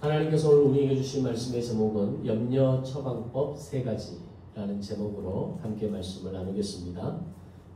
하나님께서 오늘 우리에게 주신 말씀의 제목은 염려 처방법 3가지라는 제목으로 함께 말씀을 나누겠습니다.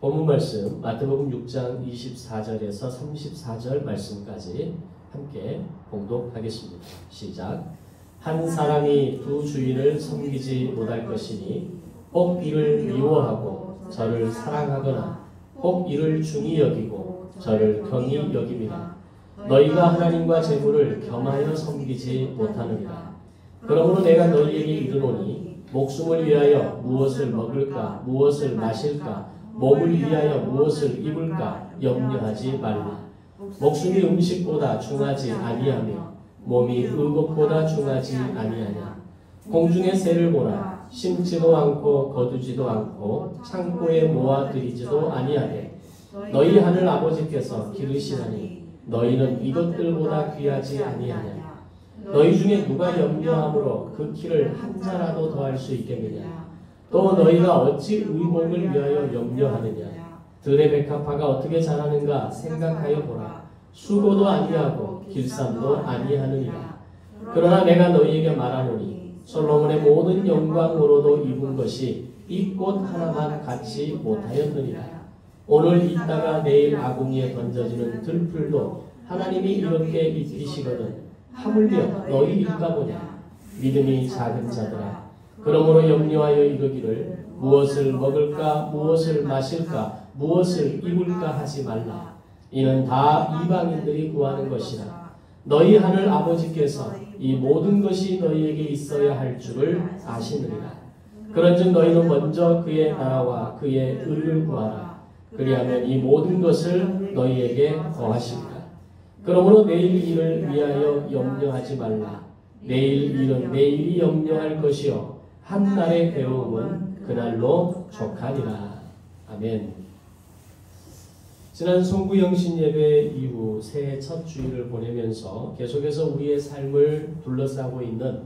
본문 말씀 마태복음 6장 24절에서 34절 말씀까지 함께 봉독하겠습니다. 시작. 한 사람이 두 주인을 섬기지 못할 것이니 혹 이를 미워하고 저를 사랑하거나 혹 이를 중히 여기고 저를 경히 여김이라. 너희가 하나님과 재물을 겸하여 섬기지 못하느니라. 그러므로 내가 너희에게 이르노니 목숨을 위하여 무엇을 먹을까 무엇을 마실까 몸을 위하여 무엇을 입을까 염려하지 말라. 목숨이 음식보다 중하지 아니하며 몸이 의복보다 중하지 아니하냐. 공중의 새를 보라. 심지도 않고 거두지도 않고 창고에 모아들이지도 아니하되 너희 하늘 아버지께서 기르시나니 너희는 이것들보다 귀하지 아니하냐. 너희 중에 누가 염려함으로 그 키를 한 자라도 더할 수 있겠느냐. 또 너희가 어찌 의복을 위하여 염려하느냐. 들의 백합화가 어떻게 자라는가 생각하여 보라. 수고도 아니하고 길쌈도 아니하느니라. 그러나 내가 너희에게 말하노니 솔로몬의 모든 영광으로도 입은 것이 이 꽃 하나만 갖지 못하였느니라. 오늘 있다가 내일 아궁이에 던져지는 들풀도 하나님이 이렇게 입히시거든 하물며 너희일까 보냐. 믿음이 작은 자들아, 그러므로 염려하여 이르기를 무엇을 먹을까 무엇을 마실까 무엇을 입을까 하지 말라. 이는 다 이방인들이 구하는 것이라. 너희 하늘 아버지께서 이 모든 것이 너희에게 있어야 할 줄을 아시느니라. 그런즉 너희는 먼저 그의 나라와 그의 의를 구하라. 그리하면 이 모든 것을 너희에게 더하시리라. 그러므로 내일 일을 위하여 염려하지 말라. 내일 일은 내일이 염려할 것이요 한 날의 괴로움은 그날로 족하리라. 아멘. 지난 송구영신 예배 이후 새해 첫 주일을 보내면서 계속해서 우리의 삶을 둘러싸고 있는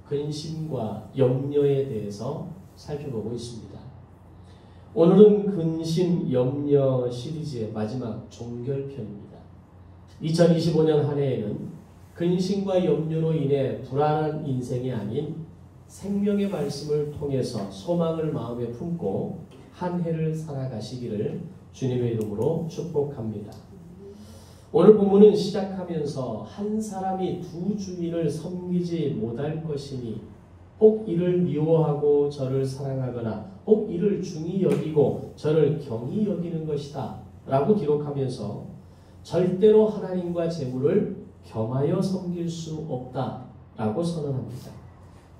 근심과 염려에 대해서 살펴보고 있습니다. 오늘은 근심, 염려 시리즈의 마지막 종결편입니다. 2025년 한 해에는 근심과 염려로 인해 불안한 인생이 아닌 생명의 말씀을 통해서 소망을 마음에 품고 한 해를 살아가시기를 주님의 이름으로 축복합니다. 오늘 본문은 시작하면서 한 사람이 두 주인을 섬기지 못할 것이니 혹 이를 미워하고 저를 사랑하거나 혹 이를 중히 여기고 저를 경히 여기는 것이다 라고 기록하면서 절대로 하나님과 재물을 겸하여 섬길 수 없다 라고 선언합니다.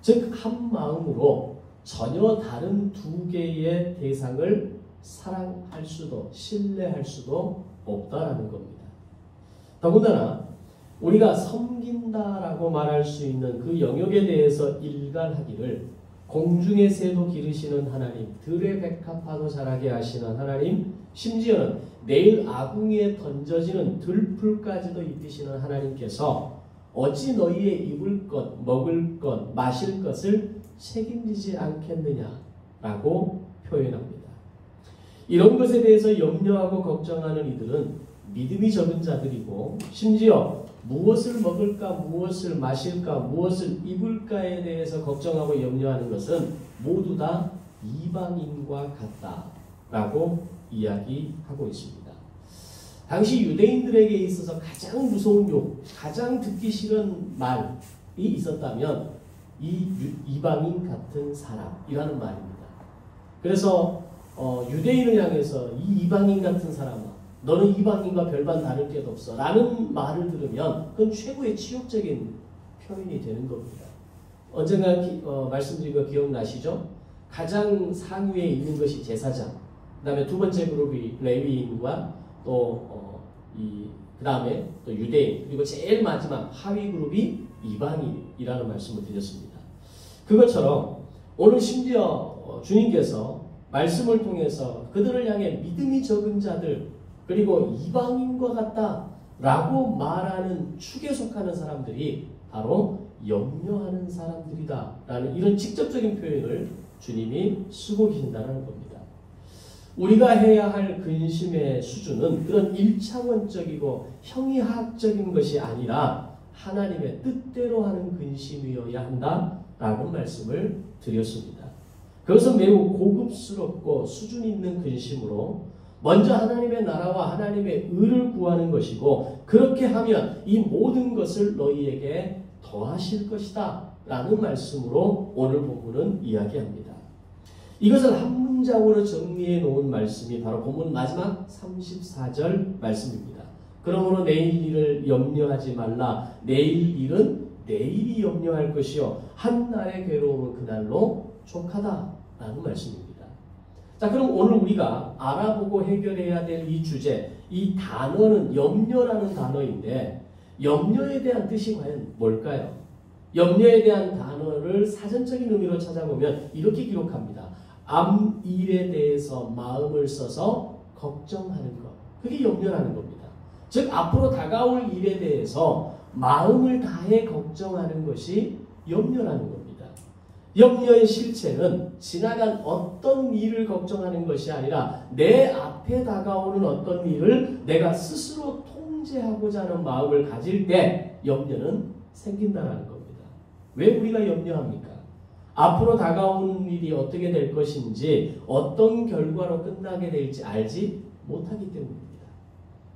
즉 한 마음으로 전혀 다른 두 개의 대상을 사랑할 수도 신뢰할 수도 없다라는 겁니다. 더군다나 우리가 섬긴다라고 말할 수 있는 그 영역에 대해서 일갈하기를 공중의 새도 기르시는 하나님, 들의 백합화도 자라게 하시는 하나님, 심지어는 내일 아궁이에 던져지는 들풀까지도 입히시는 하나님께서 어찌 너희의 입을 것, 먹을 것, 마실 것을 책임지지 않겠느냐라고 표현합니다. 이런 것에 대해서 염려하고 걱정하는 이들은 믿음이 적은 자들이고 심지어 무엇을 먹을까 무엇을 마실까 무엇을 입을까에 대해서 걱정하고 염려하는 것은 모두 다 이방인과 같다라고 이야기하고 있습니다. 당시 유대인들에게 있어서 가장 무서운 욕, 가장 듣기 싫은 말이 있었다면 이 이방인 같은 사람이라는 말입니다. 그래서 유대인을 향해서 이 이방인 같은 사람아, 너는 이방인과 별반 다를 게 없어 라는 말을 들으면 그건 최고의 치욕적인 표현이 되는 겁니다. 언젠가 말씀드린 거 기억나시죠? 가장 상위에 있는 것이 제사장, 그 다음에 두 번째 그룹이 레위인과 그 다음에 또 유대인, 그리고 제일 마지막 하위 그룹이 이방인이라는 말씀을 드렸습니다. 그것처럼 오늘 심지어 주님께서 말씀을 통해서 그들을 향해 믿음이 적은 자들 그리고 이방인과 같다라고 말하는 축에 속하는 사람들이 바로 염려하는 사람들이다 라는 이런 직접적인 표현을 주님이 쓰고 계신다는 겁니다. 우리가 해야 할 근심의 수준은 그런 일차원적이고 형이하학적인 것이 아니라 하나님의 뜻대로 하는 근심이어야 한다라고 말씀을 드렸습니다. 그것은 매우 고급스럽고 수준 있는 근심으로 먼저 하나님의 나라와 하나님의 의를 구하는 것이고 그렇게 하면 이 모든 것을 너희에게 더하실 것이다 라는 말씀으로 오늘 본문은 이야기합니다. 이것을 한 문장으로 정리해 놓은 말씀이 바로 본문 마지막 34절 말씀입니다. 그러므로 내일 일을 염려하지 말라. 내일 일은 내일이 염려할 것이요 한날의 괴로움은 그날로 족하다라는 말씀입니다. 자, 그럼 오늘 우리가 알아보고 해결해야 될 이 주제, 이 단어는 염려라는 단어인데 염려에 대한 뜻이 과연 뭘까요? 염려에 대한 단어를 사전적인 의미로 찾아보면 이렇게 기록합니다. 앞 일에 대해서 마음을 써서 걱정하는 것. 그게 염려라는 겁니다. 즉 앞으로 다가올 일에 대해서 마음을 다해 걱정하는 것이 염려라는 겁니다. 염려의 실체는 지나간 어떤 일을 걱정하는 것이 아니라 내 앞에 다가오는 어떤 일을 내가 스스로 통제하고자 하는 마음을 가질 때 염려는 생긴다는 겁니다. 왜 우리가 염려합니까? 앞으로 다가오는 일이 어떻게 될 것인지 어떤 결과로 끝나게 될지 알지 못하기 때문입니다.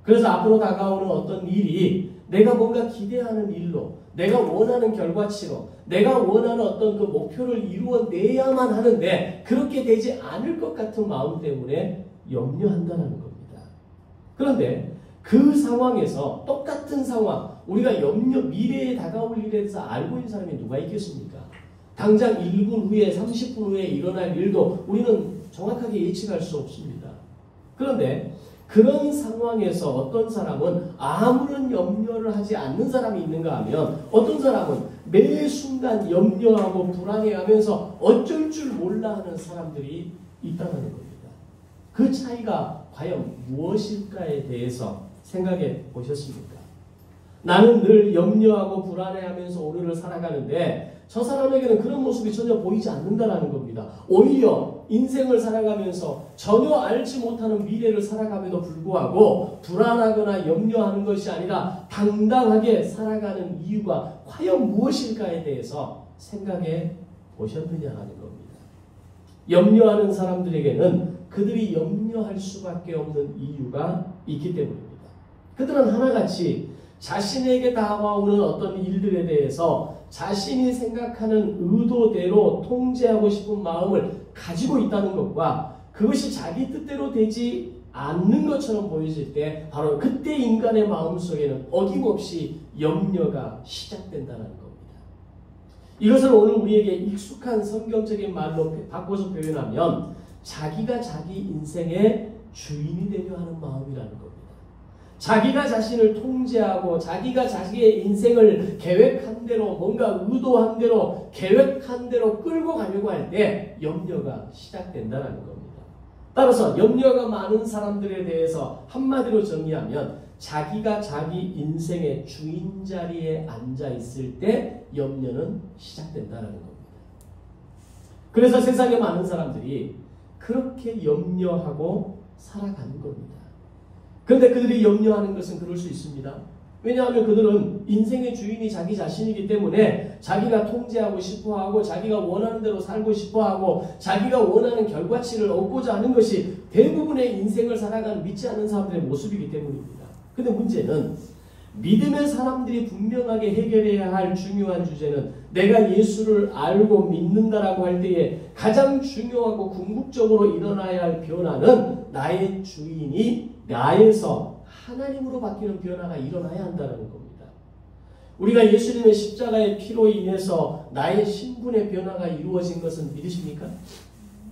그래서 앞으로 다가오는 어떤 일이 내가 뭔가 기대하는 일로 내가 원하는 결과치로 내가 원하는 어떤 그 목표를 이루어내야만 하는데 그렇게 되지 않을 것 같은 마음 때문에 염려한다는 겁니다. 그런데 그 상황에서 똑같은 상황 우리가 미래에 다가올 일에 대해서 알고 있는 사람이 누가 있겠습니까? 당장 1분 후에 30분 후에 일어날 일도 우리는 정확하게 예측할 수 없습니다. 그런데 그런 상황에서 어떤 사람은 아무런 염려를 하지 않는 사람이 있는가 하면 어떤 사람은 매 순간 염려하고 불안해하면서 어쩔 줄 몰라 하는 사람들이 있다는 겁니다. 그 차이가 과연 무엇일까에 대해서 생각해 보셨습니까? 나는 늘 염려하고 불안해하면서 오늘을 살아가는데 저 사람에게는 그런 모습이 전혀 보이지 않는다는 겁니다. 오히려 인생을 살아가면서 전혀 알지 못하는 미래를 살아감에도 불구하고 불안하거나 염려하는 것이 아니라 당당하게 살아가는 이유가 과연 무엇일까에 대해서 생각해 보셨느냐는 겁니다. 염려하는 사람들에게는 그들이 염려할 수밖에 없는 이유가 있기 때문입니다. 그들은 하나같이 자신에게 다가오는 어떤 일들에 대해서 자신이 생각하는 의도대로 통제하고 싶은 마음을 가지고 있다는 것과 그것이 자기 뜻대로 되지 않는 것처럼 보여질 때 바로 그때 인간의 마음속에는 어김없이 염려가 시작된다는 겁니다. 이것을 오늘 우리에게 익숙한 성경적인 말로 바꿔서 표현하면 자기가 자기 인생의 주인이 되려 하는 마음이라는 겁니다. 자기가 자신을 통제하고 자기가 자기의 인생을 계획한 대로 뭔가 의도한 대로 계획한 대로 끌고 가려고 할 때 염려가 시작된다는 겁니다. 따라서 염려가 많은 사람들에 대해서 한마디로 정리하면 자기가 자기 인생의 주인 자리에 앉아 있을 때 염려는 시작된다는 겁니다. 그래서 세상에 많은 사람들이 그렇게 염려하고 살아가는 겁니다. 그런데 그들이 염려하는 것은 그럴 수 있습니다. 왜냐하면 그들은 인생의 주인이 자기 자신이기 때문에 자기가 통제하고 싶어하고 자기가 원하는 대로 살고 싶어하고 자기가 원하는 결과치를 얻고자 하는 것이 대부분의 인생을 살아가는 믿지 않는 사람들의 모습이기 때문입니다. 그런데 문제는 믿음의 사람들이 분명하게 해결해야 할 중요한 주제는 내가 예수를 알고 믿는다라고 할 때에 가장 중요하고 궁극적으로 일어나야 할 변화는 나의 주인이 나에서 하나님으로 바뀌는 변화가 일어나야 한다는 겁니다. 우리가 예수님의 십자가의 피로 인해서 나의 신분의 변화가 이루어진 것은 믿으십니까?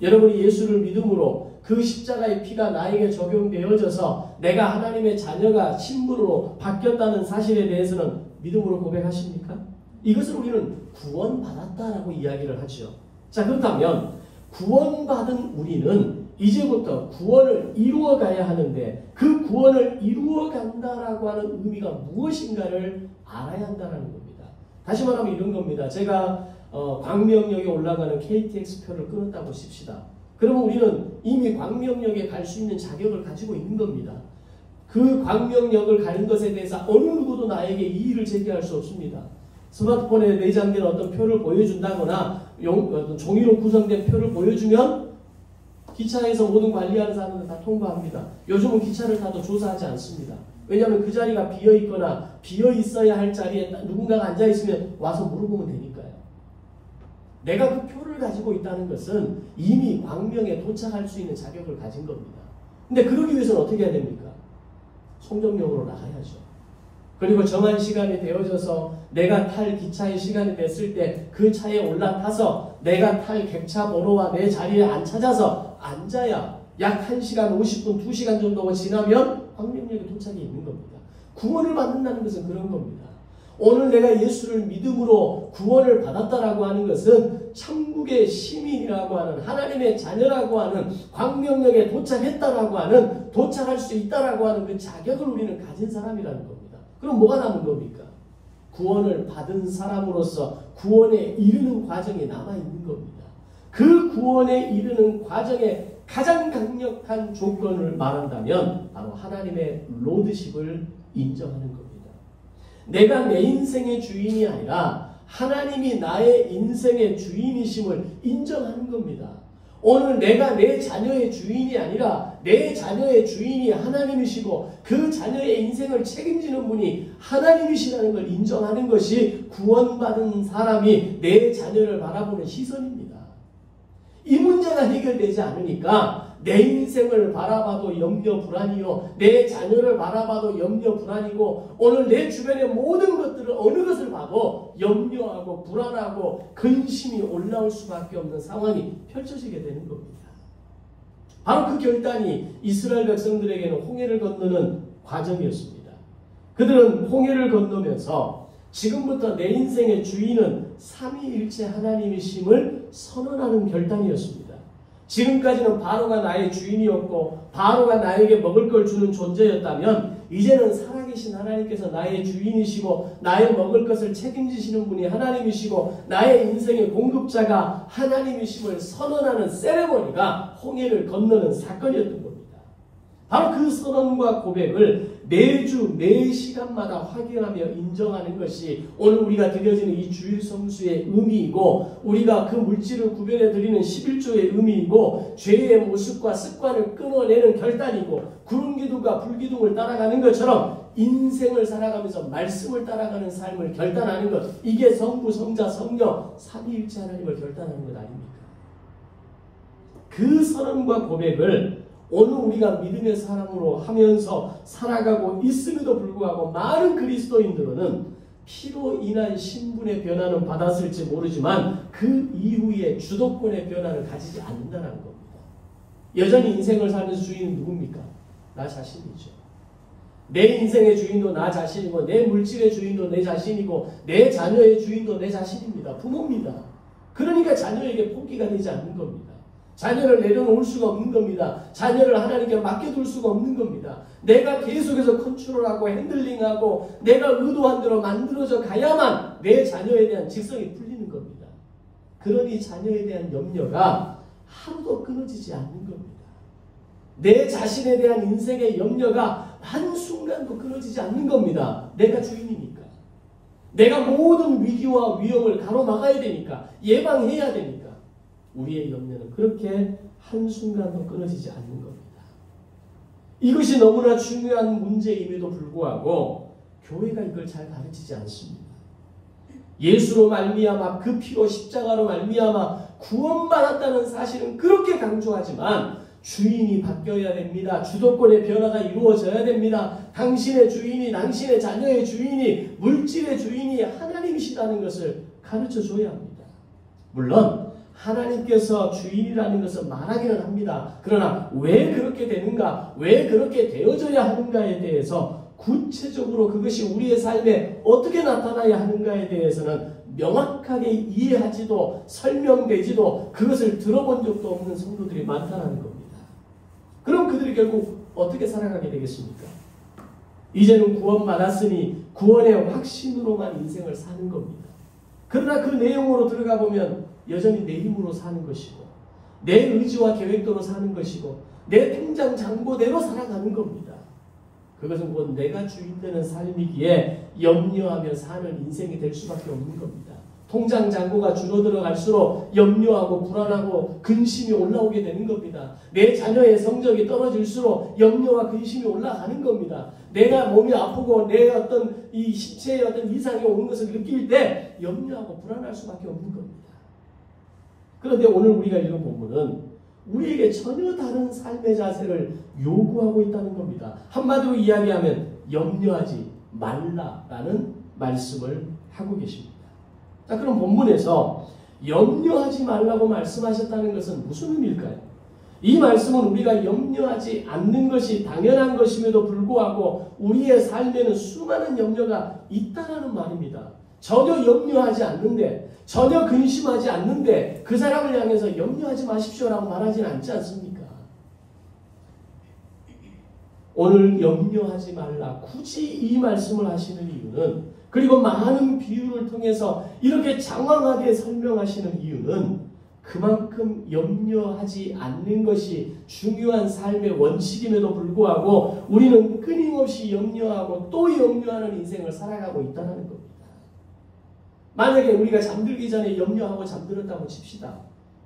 여러분이 예수를 믿음으로 그 십자가의 피가 나에게 적용되어져서 내가 하나님의 자녀가 신분으로 바뀌었다는 사실에 대해서는 믿음으로 고백하십니까? 이것을 우리는 구원받았다라고 이야기를 하죠. 자, 그렇다면 구원받은 우리는 이제부터 구원을 이루어가야 하는데 그 구원을 이루어간다라고 하는 의미가 무엇인가를 알아야 한다는 겁니다. 다시 말하면 이런 겁니다. 제가 광명역에 올라가는 KTX 표를 끊었다고 칩시다. 그러면 우리는 이미 광명역에 갈 수 있는 자격을 가지고 있는 겁니다. 그 광명역을 가는 것에 대해서 어느 누구도 나에게 이의를 제기할 수 없습니다. 스마트폰에 내장된 어떤 표를 보여준다거나 어떤 종이로 구성된 표를 보여주면 기차에서 모든 관리하는 사람들 다 통과합니다. 요즘은 기차를 타도 조사하지 않습니다. 왜냐하면 그 자리가 비어있거나 비어있어야 할 자리에 누군가가 앉아있으면 와서 물어보면 되니까요. 내가 그 표를 가지고 있다는 것은 이미 광명에 도착할 수 있는 자격을 가진 겁니다. 근데 그러기 위해서는 어떻게 해야 됩니까? 송정역으로 나가야죠. 그리고 정한 시간이 되어져서 내가 탈 기차의 시간이 됐을 때 그 차에 올라타서 내가 탈 객차 번호와 내 자리에 안 찾아서 앉아야 약 1시간 50분, 2시간 정도가 지나면 광명역에 도착이 있는 겁니다. 구원을 받는다는 것은 그런 겁니다. 오늘 내가 예수를 믿음으로 구원을 받았다라고 하는 것은 천국의 시민이라고 하는 하나님의 자녀라고 하는 광명역에 도착했다라고 하는 도착할 수 있다라고 하는 그 자격을 우리는 가진 사람이라는 겁니다. 그럼 뭐가 남은 겁니까? 구원을 받은 사람으로서 구원에 이르는 과정이 남아있는 겁니다. 그 구원에 이르는 과정에 가장 강력한 조건을 말한다면 바로 하나님의 로드십을 인정하는 겁니다. 내가 내 인생의 주인이 아니라 하나님이 나의 인생의 주인이심을 인정하는 겁니다. 오늘 내가 내 자녀의 주인이 아니라 내 자녀의 주인이 하나님이시고 그 자녀의 인생을 책임지는 분이 하나님이시라는 걸 인정하는 것이 구원받은 사람이 내 자녀를 바라보는 시선입니다. 이 문제가 해결되지 않으니까 내 인생을 바라봐도 염려 불안이요, 내 자녀를 바라봐도 염려 불안이고, 오늘 내 주변의 모든 것들을 어느 것을 봐도 염려하고 불안하고 근심이 올라올 수밖에 없는 상황이 펼쳐지게 되는 겁니다. 바로 그 결단이 이스라엘 백성들에게는 홍해를 건너는 과정이었습니다. 그들은 홍해를 건너면서 지금부터 내 인생의 주인은 삼위일체 하나님이심을 선언하는 결단이었습니다. 지금까지는 바로가 나의 주인이었고 바로가 나에게 먹을 걸 주는 존재였다면 이제는 살아계신 하나님께서 나의 주인이시고 나의 먹을 것을 책임지시는 분이 하나님이시고 나의 인생의 공급자가 하나님이심을 선언하는 세레머니가 홍해를 건너는 사건이었던 겁니다. 바로 그 선언과 고백을 매주 매 시간마다 확인하며 인정하는 것이 오늘 우리가 드려지는 이 주일 성수의 의미이고 우리가 그 물질을 구별해 드리는 11조의 의미이고 죄의 모습과 습관을 끊어내는 결단이고 구름기둥과 불기둥을 따라가는 것처럼 인생을 살아가면서 말씀을 따라가는 삶을 결단하는 것, 이게 성부, 성자, 성령 삼위일체 하나님을 결단하는 것 아닙니까? 그 선언과 고백을 오늘 우리가 믿음의 사람으로 하면서 살아가고 있음에도 불구하고 많은 그리스도인들은 피로 인한 신분의 변화는 받았을지 모르지만 그 이후에 주도권의 변화를 가지지 않는다는 겁니다. 여전히 인생을 살면서 주인은 누굽니까? 나 자신이죠. 내 인생의 주인도 나 자신이고 내 물질의 주인도 내 자신이고 내 자녀의 주인도 내 자신입니다. 부모입니다. 그러니까 자녀에게 포기가 되지 않는 겁니다. 자녀를 내려놓을 수가 없는 겁니다. 자녀를 하나님께 맡겨둘 수가 없는 겁니다. 내가 계속해서 컨트롤하고 핸들링하고 내가 의도한 대로 만들어져 가야만 내 자녀에 대한 직성이 풀리는 겁니다. 그러니 자녀에 대한 염려가 하루도 끊어지지 않는 겁니다. 내 자신에 대한 인생의 염려가 한순간도 끊어지지 않는 겁니다. 내가 주인이니까. 내가 모든 위기와 위험을 가로막아야 되니까. 예방해야 되니까. 우리의 염려는 그렇게 한순간도 끊어지지 않는 겁니다. 이것이 너무나 중요한 문제임에도 불구하고 교회가 이걸 잘 가르치지 않습니다. 예수로 말미암아 그 피로 십자가로 말미암아 구원받았다는 사실은 그렇게 강조하지만 주인이 바뀌어야 됩니다. 주도권의 변화가 이루어져야 됩니다. 당신의 주인이 당신의 자녀의 주인이 물질의 주인이 하나님이시다는 것을 가르쳐줘야 합니다. 물론 하나님께서 주인이라는 것을 말하기는 합니다. 그러나 왜 그렇게 되는가, 왜 그렇게 되어져야 하는가에 대해서 구체적으로 그것이 우리의 삶에 어떻게 나타나야 하는가에 대해서는 명확하게 이해하지도 설명되지도 그것을 들어본 적도 없는 성도들이 많다는 겁니다. 그럼 그들이 결국 어떻게 살아가게 되겠습니까? 이제는 구원받았으니 구원의 확신으로만 인생을 사는 겁니다. 그러나 그 내용으로 들어가 보면 여전히 내 힘으로 사는 것이고 내 의지와 계획대로 사는 것이고 내 통장 잔고대로 살아가는 겁니다. 그것은 곧 내가 주인 되는 삶이기에 염려하며 사는 인생이 될 수밖에 없는 겁니다. 통장 잔고가 줄어들어갈수록 염려하고 불안하고 근심이 올라오게 되는 겁니다. 내 자녀의 성적이 떨어질수록 염려와 근심이 올라가는 겁니다. 내가 몸이 아프고 내 어떤 이 신체의 어떤 이상이 오는 것을 느낄 때 염려하고 불안할 수밖에 없는 겁니다. 그런데 오늘 우리가 읽은 본문은 우리에게 전혀 다른 삶의 자세를 요구하고 있다는 겁니다. 한마디로 이야기하면 염려하지 말라라는 말씀을 하고 계십니다. 자, 그럼 본문에서 염려하지 말라고 말씀하셨다는 것은 무슨 의미일까요? 이 말씀은 우리가 염려하지 않는 것이 당연한 것임에도 불구하고 우리의 삶에는 수많은 염려가 있다라는 말입니다. 전혀 염려하지 않는데, 전혀 근심하지 않는데 그 사람을 향해서 염려하지 마십시오라고 말하지는 않지 않습니까? 오늘 염려하지 말라 굳이 이 말씀을 하시는 이유는, 그리고 많은 비유를 통해서 이렇게 장황하게 설명하시는 이유는 그만큼 염려하지 않는 것이 중요한 삶의 원칙임에도 불구하고 우리는 끊임없이 염려하고 또 염려하는 인생을 살아가고 있다는 겁니다. 만약에 우리가 잠들기 전에 염려하고 잠들었다고 칩시다.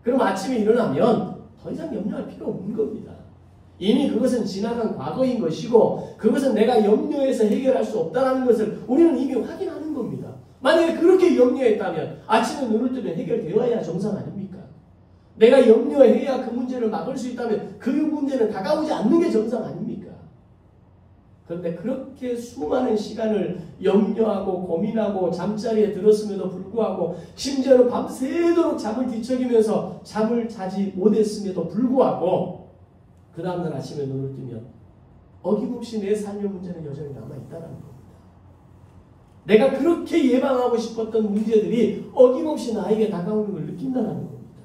그럼 아침에 일어나면 더 이상 염려할 필요 없는 겁니다. 이미 그것은 지나간 과거인 것이고 그것은 내가 염려해서 해결할 수 없다는 것을 우리는 이미 확인하는 겁니다. 만약에 그렇게 염려했다면 아침에 눈을 뜨면 해결되어야 정상 아닙니까? 내가 염려해야 그 문제를 막을 수 있다면 그 문제는 다가오지 않는 게 정상 아닙니까? 그런데 그렇게 수많은 시간을 염려하고 고민하고 잠자리에 들었음에도 불구하고 심지어는 밤새도록 잠을 뒤척이면서 잠을 자지 못했음에도 불구하고 그 다음날 아침에 눈을 뜨면 어김없이 내 삶의 문제는 여전히 남아있다는 겁니다. 내가 그렇게 예방하고 싶었던 문제들이 어김없이 나에게 다가오는 걸 느낀다는 겁니다.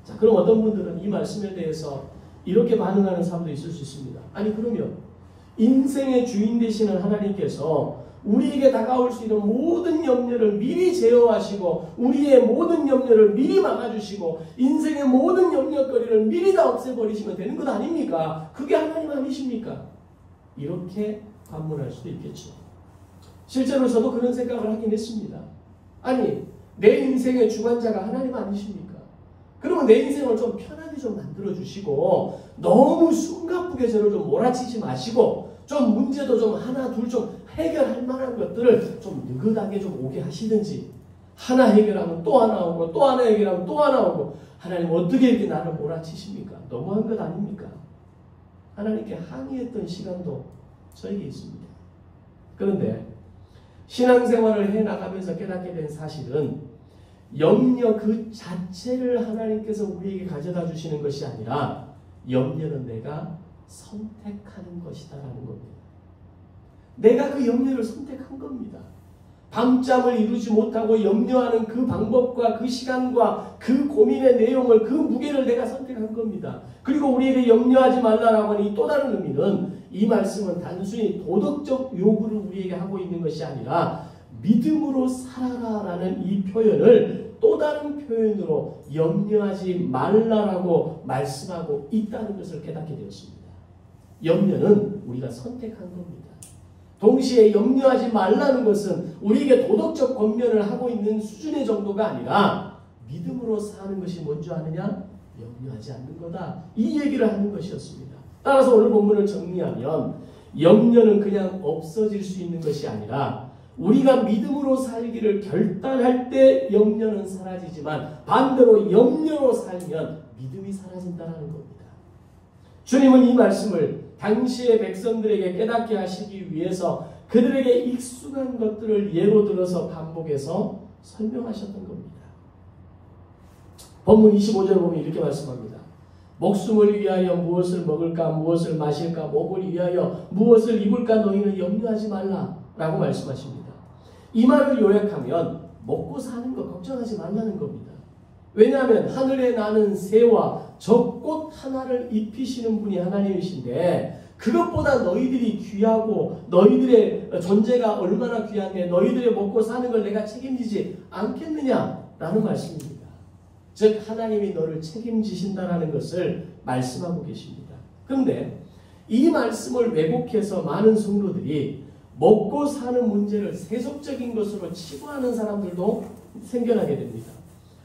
자, 그럼 어떤 분들은 이 말씀에 대해서 이렇게 반응하는 사람도 있을 수 있습니다. 아니, 그러면 인생의 주인 되시는 하나님께서 우리에게 다가올 수 있는 모든 염려를 미리 제어하시고 우리의 모든 염려를 미리 막아주시고 인생의 모든 염려거리를 미리 다 없애버리시면 되는 것 아닙니까? 그게 하나님 아니십니까? 이렇게 반문할 수도 있겠죠. 실제로 저도 그런 생각을 하긴 했습니다. 아니, 내 인생의 주관자가 하나님 아니십니까? 그러면 내 인생을 좀 편하게 좀 만들어주시고 너무 숨가쁘게 저를 좀 몰아치지 마시고 좀 문제도 좀 하나 둘 좀 해결할 만한 것들을 좀 느긋하게 좀 오게 하시든지, 하나 해결하면 또 하나 오고 또 하나 해결하면 또 하나 오고, 하나님 어떻게 이렇게 나를 몰아치십니까? 너무한 것 아닙니까? 하나님께 항의했던 시간도 저에게 있습니다. 그런데 신앙생활을 해나가면서 깨닫게 된 사실은 염려 그 자체를 하나님께서 우리에게 가져다 주시는 것이 아니라 염려는 내가 선택하는 것이다라는 겁니다. 내가 그 염려를 선택한 겁니다. 밤잠을 이루지 못하고 염려하는 그 방법과 그 시간과 그 고민의 내용을, 그 무게를 내가 선택한 겁니다. 그리고 우리에게 염려하지 말라라고 하는 이 또 다른 의미는, 이 말씀은 단순히 도덕적 요구를 우리에게 하고 있는 것이 아니라 믿음으로 살아라라는 이 표현을 또 다른 표현으로 염려하지 말라라고 말씀하고 있다는 것을 깨닫게 되었습니다. 염려는 우리가 선택한 겁니다. 동시에 염려하지 말라는 것은 우리에게 도덕적 권면을 하고 있는 수준의 정도가 아니라 믿음으로 사는 것이 뭔지 아느냐? 염려하지 않는 거다. 이 얘기를 하는 것이었습니다. 따라서 오늘 본문을 정리하면 염려는 그냥 없어질 수 있는 것이 아니라 우리가 믿음으로 살기를 결단할 때 염려는 사라지지만 반대로 염려로 살면 믿음이 사라진다는 겁니다. 주님은 이 말씀을 당시의 백성들에게 깨닫게 하시기 위해서 그들에게 익숙한 것들을 예로 들어서 반복해서 설명하셨던 겁니다. 본문 25절을 보면 이렇게 말씀합니다. 목숨을 위하여 무엇을 먹을까, 무엇을 마실까, 몸을 위하여 무엇을 입을까 너희는 염려하지 말라 라고 말씀하십니다. 이 말을 요약하면 먹고 사는 거 걱정하지 말라는 겁니다. 왜냐하면 하늘에 나는 새와 저 꽃 하나를 입히시는 분이 하나님이신데 그것보다 너희들이 귀하고 너희들의 존재가 얼마나 귀한데 너희들의 먹고 사는 걸 내가 책임지지 않겠느냐라는 말씀입니다. 즉 하나님이 너를 책임지신다라는 것을 말씀하고 계십니다. 그런데 이 말씀을 왜곡해서 많은 성도들이 먹고 사는 문제를 세속적인 것으로 치부하는 사람들도 생겨나게 됩니다.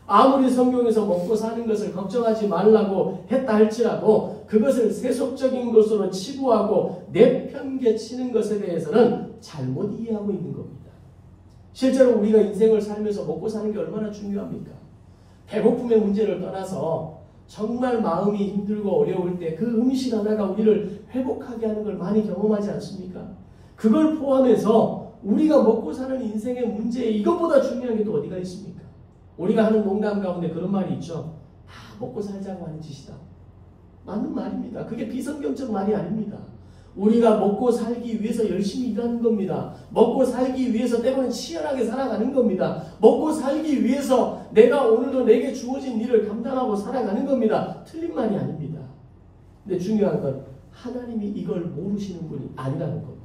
아무리 성경에서 먹고 사는 것을 걱정하지 말라고 했다 할지라도 그것을 세속적인 것으로 치부하고 내편개치는 것에 대해서는 잘못 이해하고 있는 겁니다. 실제로 우리가 인생을 살면서 먹고 사는 게 얼마나 중요합니까? 배고픔의 문제를 떠나서 정말 마음이 힘들고 어려울 때 그 음식 하나가 우리를 회복하게 하는 걸 많이 경험하지 않습니까? 그걸 포함해서 우리가 먹고 사는 인생의 문제에 이것보다 중요한 게 또 어디가 있습니까? 우리가 하는 농담 가운데 그런 말이 있죠. 다 먹고 살자고 하는 짓이다. 맞는 말입니다. 그게 비성경적 말이 아닙니다. 우리가 먹고 살기 위해서 열심히 일하는 겁니다. 먹고 살기 위해서 때로는 치열하게 살아가는 겁니다. 먹고 살기 위해서 내가 오늘도 내게 주어진 일을 감당하고 살아가는 겁니다. 틀린 말이 아닙니다. 근데 중요한 건 하나님이 이걸 모르시는 분이 아니라는 겁니다.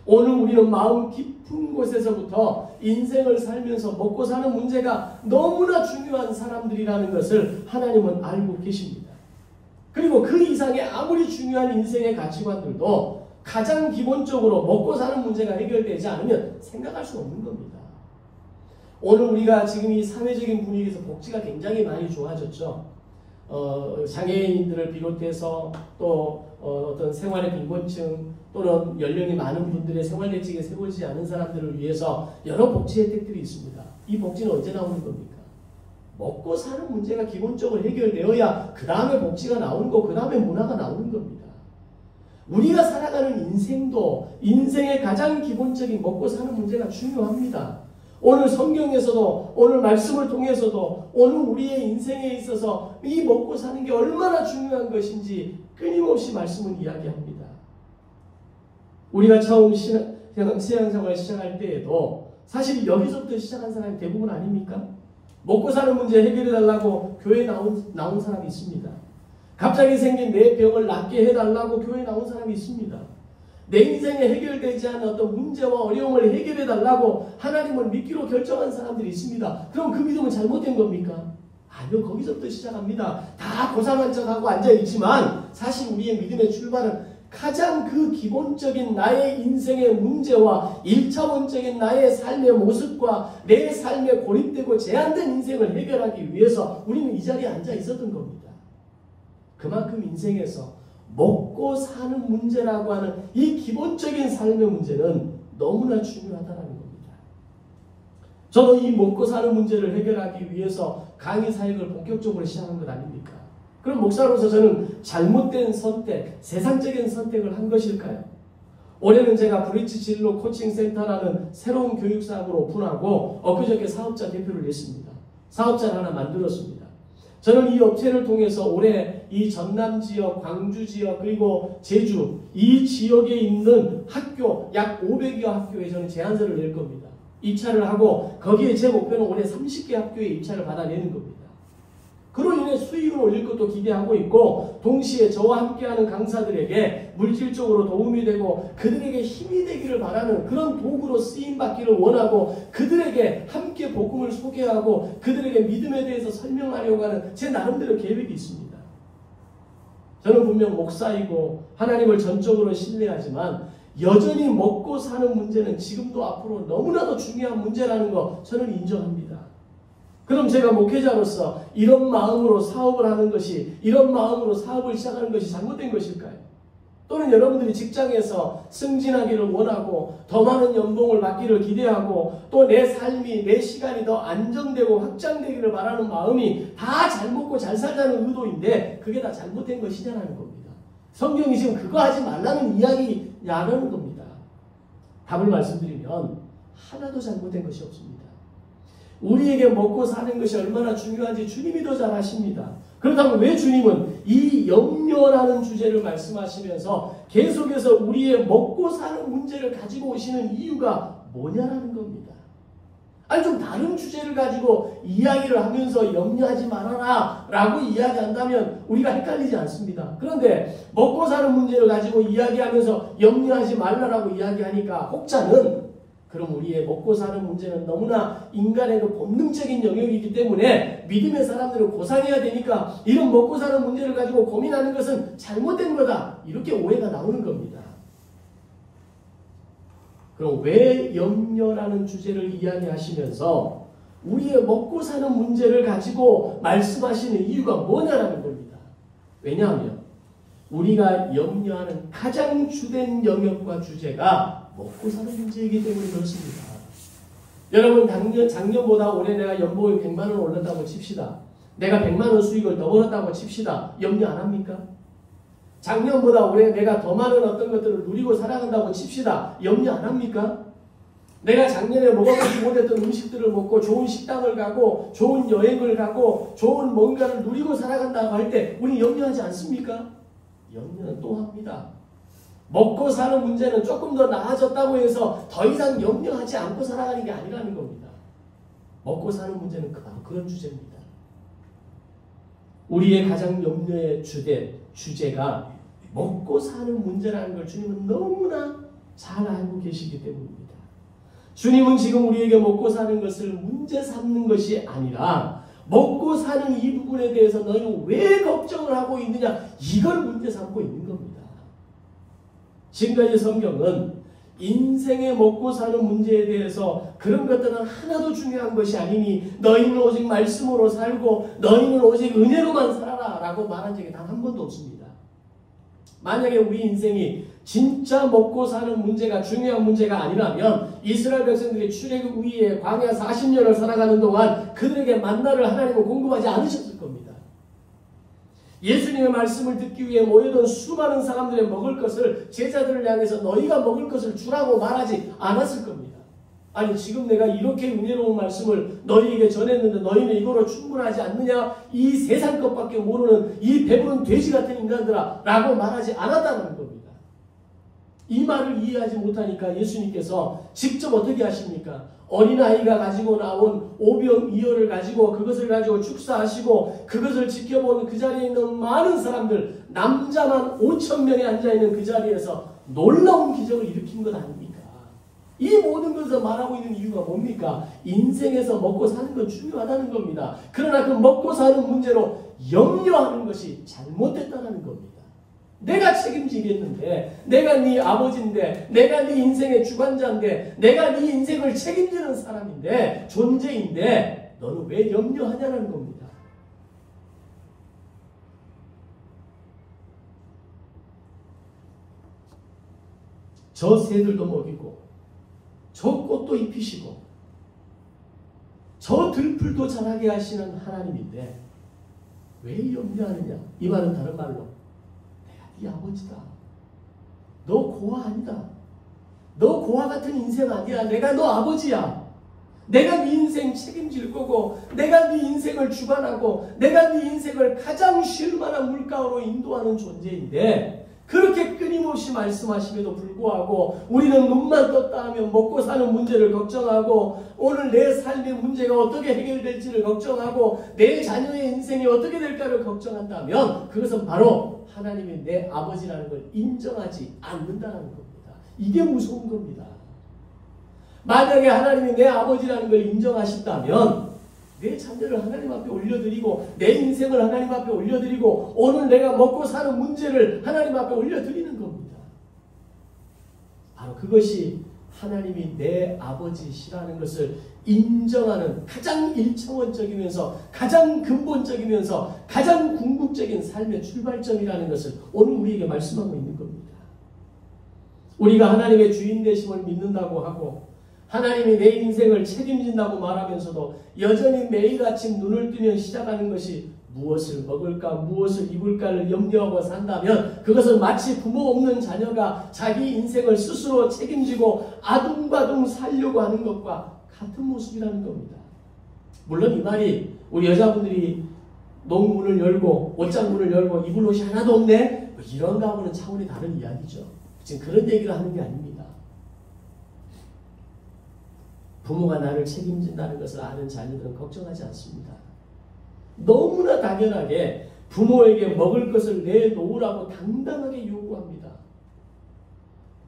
오늘 우리는 마음 깊은 곳에서부터 인생을 살면서 먹고 사는 문제가 너무나 중요한 사람들이라는 것을 하나님은 알고 계십니다. 그리고 그 이상의 아무리 중요한 인생의 가치관들도 가장 기본적으로 먹고 사는 문제가 해결되지 않으면 생각할 수 없는 겁니다. 오늘 우리가 지금 이 사회적인 분위기에서 복지가 굉장히 많이 좋아졌죠. 장애인들을 비롯해서 또 어떤 생활의 빈곤층 또는 연령이 많은 분들의 생활대책에 세워지지 않은 사람들을 위해서 여러 복지 혜택들이 있습니다. 이 복지는 언제 나오는 겁니까? 먹고 사는 문제가 기본적으로 해결되어야 그 다음에 복지가 나오는 거, 그 다음에 문화가 나오는 겁니다. 우리가 살아가는 인생도 인생의 가장 기본적인 먹고 사는 문제가 중요합니다. 오늘 성경에서도 오늘 말씀을 통해서도 오늘 우리의 인생에 있어서 이 먹고 사는 게 얼마나 중요한 것인지 끊임없이 말씀은 이야기합니다. 우리가 처음 신앙생활 시작할 때에도 사실 여기서부터 시작한 사람이 대부분 아닙니까? 먹고 사는 문제 해결해달라고 교회에 나온 사람이 있습니다. 갑자기 생긴 내 병을 낫게 해달라고 교회에 나온 사람이 있습니다. 내 인생에 해결되지 않은 어떤 문제와 어려움을 해결해달라고 하나님을 믿기로 결정한 사람들이 있습니다. 그럼 그 믿음은 잘못된 겁니까? 아니요. 거기서부터 시작합니다. 다 고상한 척하고 앉아있지만 사실 우리의 믿음의 출발은 가장 그 기본적인 나의 인생의 문제와 1차원적인 나의 삶의 모습과 내 삶에 고립되고 제한된 인생을 해결하기 위해서 우리는 이 자리에 앉아 있었던 겁니다. 그만큼 인생에서 먹고 사는 문제라고 하는 이 기본적인 삶의 문제는 너무나 중요하다는 겁니다. 저도 이 먹고 사는 문제를 해결하기 위해서 강의 사역을 본격적으로 시작한 것 아닙니까? 그럼 목사로서 저는 잘못된 선택, 세상적인 선택을 한 것일까요? 올해는 제가 브릿지 진로 코칭 센터라는 새로운 교육사업을 오픈하고 엊그저께 사업자 대표를 냈습니다. 사업자를 하나 만들었습니다. 저는 이 업체를 통해서 올해 이 전남 지역, 광주 지역, 그리고 제주 이 지역에 있는 학교 약 500여 학교에 저는 제안서를 낼 겁니다. 입찰을 하고 거기에 제 목표는 올해 30개 학교에 입찰을 받아내는 겁니다. 그로 인해 수익을 올릴 것도 기대하고 있고 동시에 저와 함께하는 강사들에게 물질적으로 도움이 되고 그들에게 힘이 되기를 바라는 그런 도구로 쓰임받기를 원하고 그들에게 함께 복음을 소개하고 그들에게 믿음에 대해서 설명하려고 하는 제 나름대로 계획이 있습니다. 저는 분명 목사이고 하나님을 전적으로 신뢰하지만 여전히 먹고 사는 문제는 지금도 앞으로 너무나도 중요한 문제라는 거 저는 인정합니다. 그럼 제가 목회자로서 이런 마음으로 사업을 하는 것이 이런 마음으로 사업을 시작하는 것이 잘못된 것일까요? 또는 여러분들이 직장에서 승진하기를 원하고 더 많은 연봉을 받기를 기대하고 또 내 삶이 내 시간이 더 안정되고 확장되기를 바라는 마음이 다 잘 먹고 잘 살자는 의도인데 그게 다 잘못된 것이냐는 겁니다. 성경이 지금 그거 하지 말라는 이야기냐는 겁니다. 답을 말씀드리면 하나도 잘못된 것이 없습니다. 우리에게 먹고 사는 것이 얼마나 중요한지 주님이 더 잘 아십니다. 그렇다면 왜 주님은 이 염려라는 주제를 말씀하시면서 계속해서 우리의 먹고 사는 문제를 가지고 오시는 이유가 뭐냐라는 겁니다. 아니 좀 다른 주제를 가지고 이야기를 하면서 염려하지 말아라 라고 이야기한다면 우리가 헷갈리지 않습니다. 그런데 먹고 사는 문제를 가지고 이야기하면서 염려하지 말라라고 이야기하니까 혹자는 그럼 우리의 먹고 사는 문제는 너무나 인간의 그 본능적인 영역이기 때문에 믿음의 사람들은 고상해야 되니까 이런 먹고 사는 문제를 가지고 고민하는 것은 잘못된 거다. 이렇게 오해가 나오는 겁니다. 그럼 왜 염려라는 주제를 이야기하시면서 우리의 먹고 사는 문제를 가지고 말씀하시는 이유가 뭐냐라는 겁니다. 왜냐하면 우리가 염려하는 가장 주된 영역과 주제가 먹고 사는 문제이기 때문에 그렇습니다. 여러분 작년보다 올해 내가 연봉이 100만 원 올랐다고 칩시다. 내가 100만 원 수익을 더 벌었다고 칩시다. 염려 안 합니까? 작년보다 올해 내가 더 많은 어떤 것들을 누리고 살아간다고 칩시다. 염려 안 합니까? 내가 작년에 먹어보지 못했던 음식들을 먹고 좋은 식당을 가고 좋은 여행을 가고 좋은 뭔가를 누리고 살아간다고 할 때 우리 염려하지 않습니까? 염려는 또 합니다. 먹고 사는 문제는 조금 더 나아졌다고 해서 더 이상 염려하지 않고 살아가는 게 아니라는 겁니다. 먹고 사는 문제는 바로 그런 주제입니다. 우리의 가장 염려의 주제가 먹고 사는 문제라는 걸 주님은 너무나 잘 알고 계시기 때문입니다. 주님은 지금 우리에게 먹고 사는 것을 문제 삼는 것이 아니라 먹고 사는 이 부분에 대해서 너희는 왜 걱정을 하고 있느냐 이걸 문제 삼고 있는 겁니다. 지금까지 성경은 인생의 먹고 사는 문제에 대해서 그런 것들은 하나도 중요한 것이 아니니 너희는 오직 말씀으로 살고 너희는 오직 은혜로만 살아라 라고 말한 적이 단 한 번도 없습니다. 만약에 우리 인생이 진짜 먹고 사는 문제가 중요한 문제가 아니라면 이스라엘 백성들이 출애굽 이후에 광야 40년을 살아가는 동안 그들에게 만나를 하나님은 공급하지 않으셨을 겁니다. 예수님의 말씀을 듣기 위해 모여든 수많은 사람들의 먹을 것을 제자들을 향해서 너희가 먹을 것을 주라고 말하지 않았을 겁니다. 아니 지금 내가 이렇게 은혜로운 말씀을 너희에게 전했는데 너희는 이거로 충분하지 않느냐? 이 세상 것밖에 모르는 이 배부른 돼지 같은 인간들아 라고 말하지 않았다는 겁니다. 이 말을 이해하지 못하니까 예수님께서 직접 어떻게 하십니까? 어린아이가 가지고 나온 오병이어를 가지고 그것을 가지고 축사하시고 그것을 지켜보는 그 자리에 있는 많은 사람들 남자만 5,000명이 앉아있는 그 자리에서 놀라운 기적을 일으킨 것 아닙니까? 이 모든 것을 말하고 있는 이유가 뭡니까? 인생에서 먹고 사는 건 중요하다는 겁니다. 그러나 그 먹고 사는 문제로 염려하는 것이 잘못됐다는 겁니다. 내가 책임지겠는데 내가 네 아버지인데 내가 네 인생의 주관자인데 내가 네 인생을 책임지는 사람인데 존재인데 너는 왜 염려하냐는 겁니다. 저 새들도 먹이고 저 꽃도 입히시고 저 들풀도 자라게 하시는 하나님인데 왜 염려하느냐? 이 말은 다른 말로 네 아버지다. 너 고아 아니다. 너 고아 같은 인생 아니야. 내가 너 아버지야. 내가 네 인생 책임질 거고 내가 네 인생을 주관하고 내가 네 인생을 가장 쉴 만한 물가로 인도하는 존재인데 그렇게 끊임없이 말씀하심에도 불구하고 우리는 눈만 떴다 하면 먹고 사는 문제를 걱정하고 오늘 내 삶의 문제가 어떻게 해결될지를 걱정하고 내 자녀의 인생이 어떻게 될까를 걱정한다면 그것은 바로 하나님이 내 아버지라는 걸 인정하지 않는다는 겁니다. 이게 무서운 겁니다. 만약에 하나님이 내 아버지라는 걸 인정하신다면 내 자녀를 하나님 앞에 올려드리고 내 인생을 하나님 앞에 올려드리고 오늘 내가 먹고 사는 문제를 하나님 앞에 올려드리는 겁니다. 바로 그것이 하나님이 내 아버지시라는 것을 인정하는 가장 일차원적이면서 가장 근본적이면서 가장 궁극적인 삶의 출발점이라는 것을 오늘 우리에게 말씀하고 있는 겁니다. 우리가 하나님의 주인 되심을 믿는다고 하고 하나님이 내 인생을 책임진다고 말하면서도 여전히 매일 아침 눈을 뜨면 시작하는 것이 무엇을 먹을까 무엇을 입을까를 염려하고 산다면 그것은 마치 부모 없는 자녀가 자기 인생을 스스로 책임지고 아둥바둥 살려고 하는 것과 같은 모습이라는 겁니다. 물론 이 말이 우리 여자분들이 농문을 열고 옷장문을 열고 입을 옷이 하나도 없네 뭐 이런 거하고는 차원이 다른 이야기죠. 지금 그런 얘기를 하는 게 아닙니다. 부모가 나를 책임진다는 것을 아는 자녀들은 걱정하지 않습니다. 너무나 당연하게 부모에게 먹을 것을 내놓으라고 당당하게 요구합니다.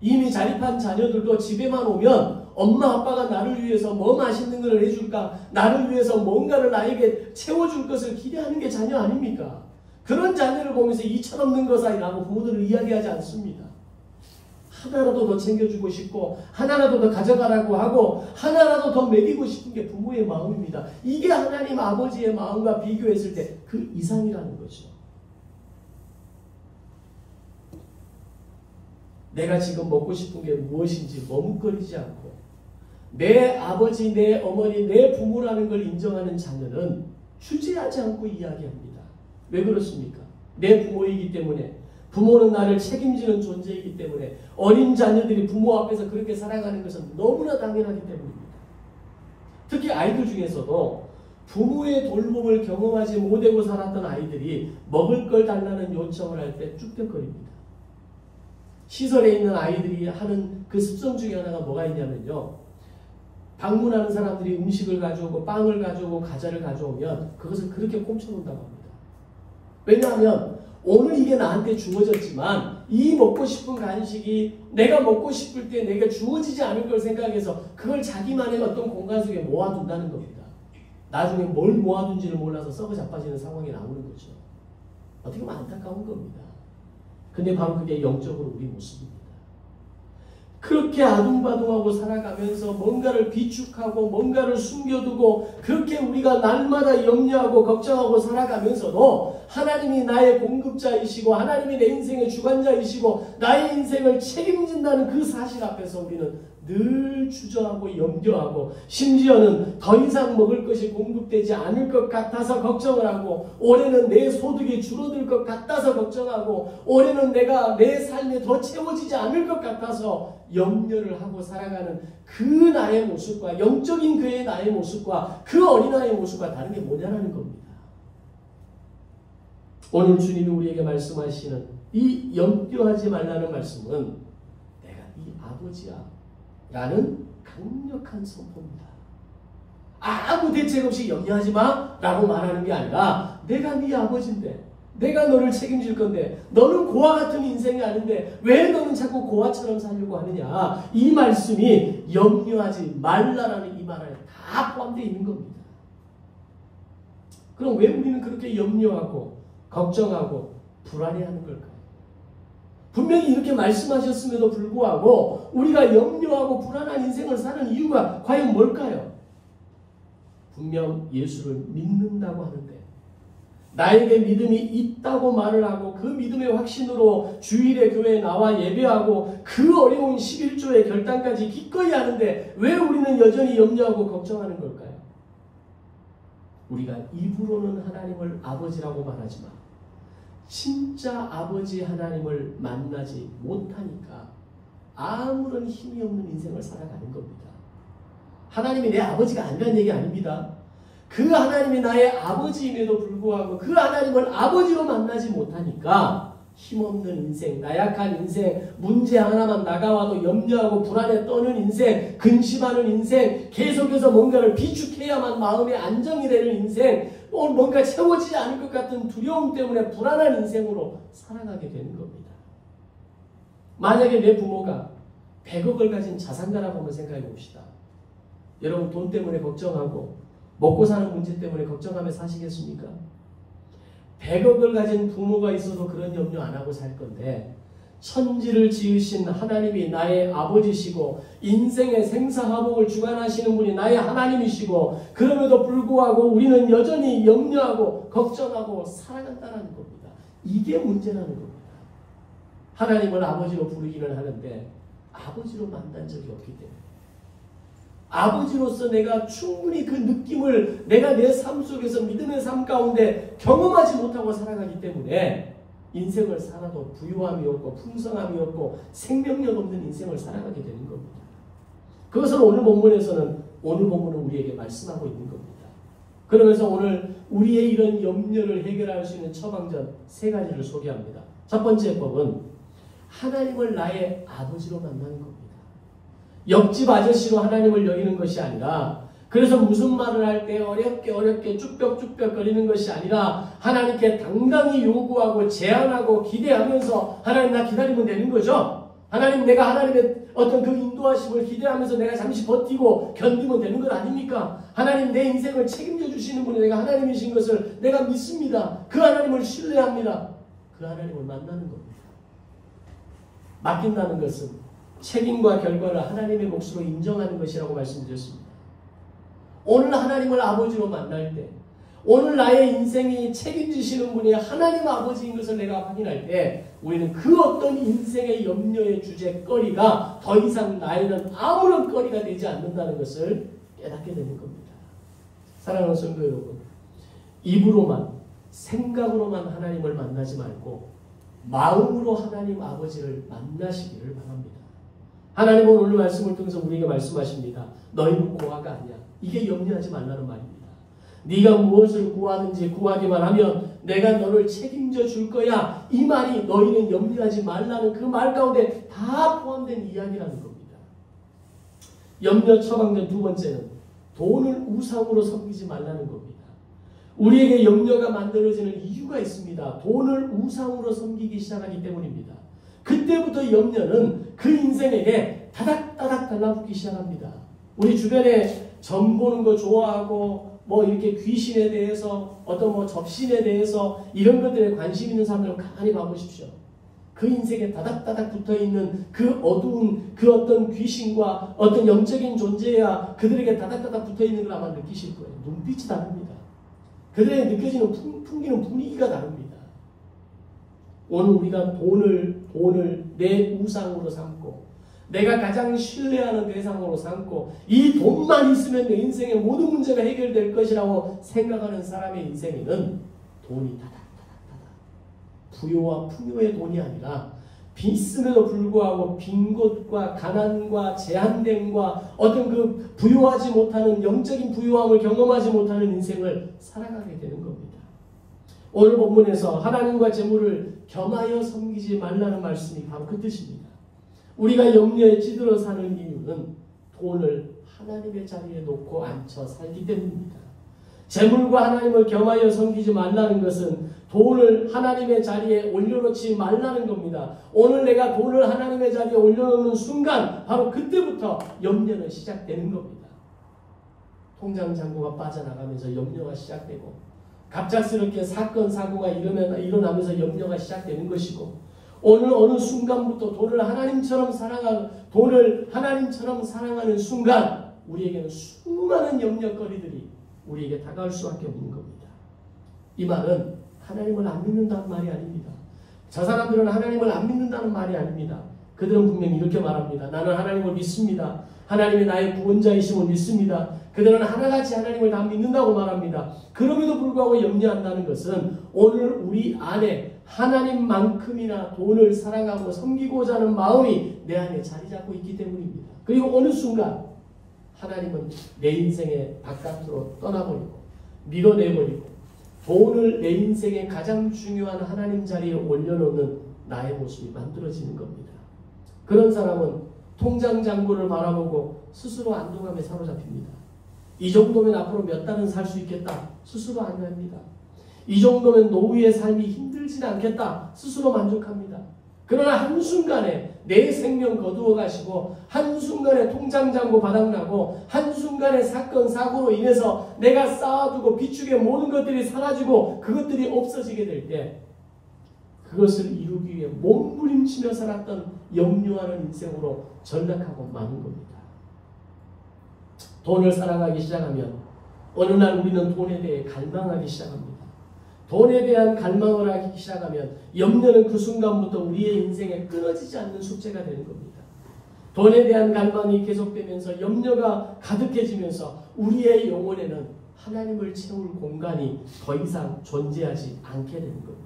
이미 자립한 자녀들도 집에만 오면 엄마 아빠가 나를 위해서 뭐 맛있는 걸 해줄까? 나를 위해서 뭔가를 나에게 채워줄 것을 기대하는 게 자녀 아닙니까? 그런 자녀를 보면서 이천없는 것아이라고 부모들을 이야기하지 않습니다. 하나라도 더 챙겨주고 싶고 하나라도 더 가져가라고 하고 하나라도 더 먹이고 싶은 게 부모의 마음입니다. 이게 하나님 아버지의 마음과 비교했을 때 그 이상이라는 거죠. 내가 지금 먹고 싶은 게 무엇인지 머뭇거리지 않고 내 아버지, 내 어머니, 내 부모라는 걸 인정하는 자녀는 주저하지 않고 이야기합니다. 왜 그렇습니까? 내 부모이기 때문에, 부모는 나를 책임지는 존재이기 때문에, 어린 자녀들이 부모 앞에서 그렇게 살아가는 것은 너무나 당연하기 때문입니다. 특히 아이들 중에서도 부모의 돌봄을 경험하지 못하고 살았던 아이들이 먹을 걸 달라는 요청을 할 때 쭈뼛거립니다. 시설에 있는 아이들이 하는 그 습성 중에 하나가 뭐가 있냐면요. 방문하는 사람들이 음식을 가져오고 빵을 가져오고 과자를 가져오면 그것을 그렇게 꼼쳐놓는다고 합니다. 왜냐하면 오늘 이게 나한테 주어졌지만 이 먹고 싶은 간식이 내가 먹고 싶을 때 내가 주어지지 않을 걸 생각해서 그걸 자기만의 어떤 공간 속에 모아둔다는 겁니다. 나중에 뭘 모아둔지를 몰라서 썩어 자빠지는 상황이 나오는 거죠. 어떻게 보면 안타까운 겁니다. 근데 바로 그게 영적으로 우리 모습입니다. 그렇게 아둥바둥하고 살아가면서 뭔가를 비축하고 뭔가를 숨겨두고 그렇게 우리가 날마다 염려하고 걱정하고 살아가면서도 하나님이 나의 공급자이시고 하나님이 내 인생의 주관자이시고 나의 인생을 책임진다는 그 사실 앞에서 우리는 늘 주저하고 염려하고 심지어는 더 이상 먹을 것이 공급되지 않을 것 같아서 걱정을 하고 올해는 내 소득이 줄어들 것 같아서 걱정하고 올해는 내가 내 삶에 더 채워지지 않을 것 같아서 염려를 하고 살아가는 그 나의 모습과 영적인 그의 나의 모습과 그 어린아이의 모습과 다른 게 뭐냐는 겁니다. 오늘 주님이 우리에게 말씀하시는 이 염려하지 말라는 말씀은 내가 네 아버지야 라는 강력한 선포입니다. 아무 대책 없이 염려하지 마 라고 말하는 게 아니라 내가 네 아버지인데 내가 너를 책임질 건데 너는 고아 같은 인생이 아닌데 왜 너는 자꾸 고아처럼 살려고 하느냐. 이 말씀이 염려하지 말라라는 이 말 안에 다 포함되어 있는 겁니다. 그럼 왜 우리는 그렇게 염려하고 걱정하고 불안해하는 걸까요? 분명히 이렇게 말씀하셨음에도 불구하고 우리가 염려하고 불안한 인생을 사는 이유가 과연 뭘까요? 분명 예수를 믿는다고 하는데 나에게 믿음이 있다고 말을 하고 그 믿음의 확신으로 주일에 교회에 나와 예배하고 그 어려운 11조의 결단까지 기꺼이 하는데 왜 우리는 여전히 염려하고 걱정하는 걸까요? 우리가 입으로는 하나님을 아버지라고 말하지만 진짜 아버지 하나님을 만나지 못하니까 아무런 힘이 없는 인생을 살아가는 겁니다. 하나님이 내 아버지가 아니라는 얘기 아닙니다. 그 하나님이 나의 아버지임에도 불구하고 그 하나님을 아버지로 만나지 못하니까 힘없는 인생, 나약한 인생, 문제 하나만 다가와도 염려하고 불안에 떠는 인생, 근심하는 인생, 계속해서 뭔가를 비축해야만 마음의 안정이 되는 인생, 뭔가 채워지지 않을 것 같은 두려움 때문에 불안한 인생으로 살아가게 되는 겁니다. 만약에 내 부모가 100억을 가진 자산가라고 한번 생각해 봅시다. 여러분 돈 때문에 걱정하고 먹고 사는 문제 때문에 걱정하며 사시겠습니까? 100억을 가진 부모가 있어도 그런 염려 안 하고 살 건데 천지를 지으신 하나님이 나의 아버지시고 인생의 생사화복을 주관하시는 분이 나의 하나님이시고 그럼에도 불구하고 우리는 여전히 염려하고 걱정하고 살아간다는 겁니다. 이게 문제라는 겁니다. 하나님을 아버지로 부르기는 하는데 아버지로 만난 적이 없기 때문에 아버지로서 내가 충분히 그 느낌을 내가 내 삶 속에서 믿음의 삶 가운데 경험하지 못하고 살아가기 때문에 인생을 살아도 부유함이 없고 풍성함이 없고 생명력 없는 인생을 살아가게 되는 겁니다. 그것을 오늘 본문은 우리에게 말씀하고 있는 겁니다. 그러면서 오늘 우리의 이런 염려를 해결할 수 있는 처방전 3가지를 소개합니다. 첫 번째 법은 하나님을 나의 아버지로 만나는 겁니다. 옆집 아저씨로 하나님을 여기는 것이 아니라 그래서 무슨 말을 할 때 어렵게 쭈뼛쭈뼛 거리는 것이 아니라 하나님께 당당히 요구하고 제안하고 기대하면서 하나님 나 기다리면 되는 거죠. 하나님, 내가 하나님의 어떤 그 인도하심을 기대하면서 내가 잠시 버티고 견디면 되는 것 아닙니까? 하나님, 내 인생을 책임져 주시는 분이 내가 하나님이신 것을 내가 믿습니다. 그 하나님을 신뢰합니다. 그 하나님을 만나는 겁니다. 맡긴다는 것은 책임과 결과를 하나님의 몫으로 인정하는 것이라고 말씀드렸습니다. 오늘 하나님을 아버지로 만날 때, 오늘 나의 인생이 책임지시는 분이 하나님 아버지인 것을 내가 확인할 때 우리는 그 어떤 인생의 염려의 주제거리가 더 이상 나에는 아무런 거리가 되지 않는다는 것을 깨닫게 되는 겁니다. 사랑하는 성도 여러분, 입으로만 생각으로만 하나님을 만나지 말고 마음으로 하나님 아버지를 만나시기를 바랍니다. 하나님은 오늘 말씀을 통해서 우리에게 말씀하십니다. 너희는 고아가 아니야. 이게 염려하지 말라는 말입니다. 네가 무엇을 구하든지 구하기만 하면 내가 너를 책임져 줄 거야. 이 말이 너희는 염려하지 말라는 그 말 가운데 다 포함된 이야기라는 겁니다. 염려 처방전 두 번째는 돈을 우상으로 섬기지 말라는 겁니다. 우리에게 염려가 만들어지는 이유가 있습니다. 돈을 우상으로 섬기기 시작하기 때문입니다. 그때부터 염려는 그 인생에게 다닥다닥 달라붙기 시작합니다. 우리 주변에 점 보는 거 좋아하고 뭐 이렇게 귀신에 대해서 어떤 뭐 접신에 대해서 이런 것들에 관심 있는 사람들을 가만히 봐보십시오. 그 인생에 다닥다닥 붙어있는 그 어두운 그 어떤 귀신과 어떤 영적인 존재야 그들에게 다닥다닥 붙어있는 걸 아마 느끼실 거예요. 눈빛이 다릅니다. 그들에게 느껴지는 풍기는 분위기가 다릅니다. 오늘 우리가 돈을 내 우상으로 삼고 내가 가장 신뢰하는 대상으로 삼고 이 돈만 있으면 내 인생의 모든 문제가 해결될 것이라고 생각하는 사람의 인생에는 돈이 다닥다닥다닥 부요와 풍요의 돈이 아니라 있음에도 불구하고 빈 곳과 가난과 제한됨과 어떤 그 부요하지 못하는 영적인 부요함을 경험하지 못하는 인생을 살아가게 되는 겁니다. 오늘 본문에서 하나님과 재물을 겸하여 섬기지 말라는 말씀이 바로 그 뜻입니다. 우리가 염려에 찌들어 사는 이유는 돈을 하나님의 자리에 놓고 앉혀 살기 때문입니다. 재물과 하나님을 겸하여 섬기지 말라는 것은 돈을 하나님의 자리에 올려놓지 말라는 겁니다. 오늘 내가 돈을 하나님의 자리에 올려놓는 순간 바로 그때부터 염려는 시작되는 겁니다. 통장 잔고가 빠져나가면서 염려가 시작되고 갑작스럽게 사건 사고가 일어나면서 염려가 시작되는 것이고 오늘 어느 순간부터 돈을 하나님처럼 사랑하는 순간 우리에게는 수많은 염려거리들이 우리에게 다가올 수밖에 없는 겁니다. 이 말은 하나님을 안 믿는다는 말이 아닙니다. 저 사람들은 하나님을 안 믿는다는 말이 아닙니다. 그들은 분명히 이렇게 말합니다. 나는 하나님을 믿습니다. 하나님이 나의 구원자이심을 믿습니다. 그들은 하나같이 하나님을 다 믿는다고 말합니다. 그럼에도 불구하고 염려한다는 것은 오늘 우리 안에 하나님만큼이나 돈을 사랑하고 섬기고자 하는 마음이 내 안에 자리 잡고 있기 때문입니다. 그리고 어느 순간 하나님은 내 인생의 바깥으로 떠나버리고 밀어내버리고 돈을 내 인생의 가장 중요한 하나님 자리에 올려놓는 나의 모습이 만들어지는 겁니다. 그런 사람은 통장 잔고를 바라보고 스스로 안도감에 사로잡힙니다. 이 정도면 앞으로 몇 달은 살 수 있겠다. 스스로 안도합니다. 이 정도면 노후의 삶이 힘들지는 않겠다. 스스로 만족합니다. 그러나 한순간에 내 생명 거두어 가시고 한순간에 통장 잔고 바닥나고 한순간에 사건 사고로 인해서 내가 쌓아두고 비축의 모든 것들이 사라지고 그것들이 없어지게 될 때 그것을 이루기 위해 몸부림치며 살았던 염려하는 인생으로 전락하고 마는 겁니다. 돈을 사랑하기 시작하면 어느 날 우리는 돈에 대해 갈망하기 시작합니다. 돈에 대한 갈망을 하기 시작하면 염려는 그 순간부터 우리의 인생에 끊어지지 않는 숙제가 되는 겁니다. 돈에 대한 갈망이 계속되면서 염려가 가득해지면서 우리의 영혼에는 하나님을 채울 공간이 더 이상 존재하지 않게 되는 겁니다.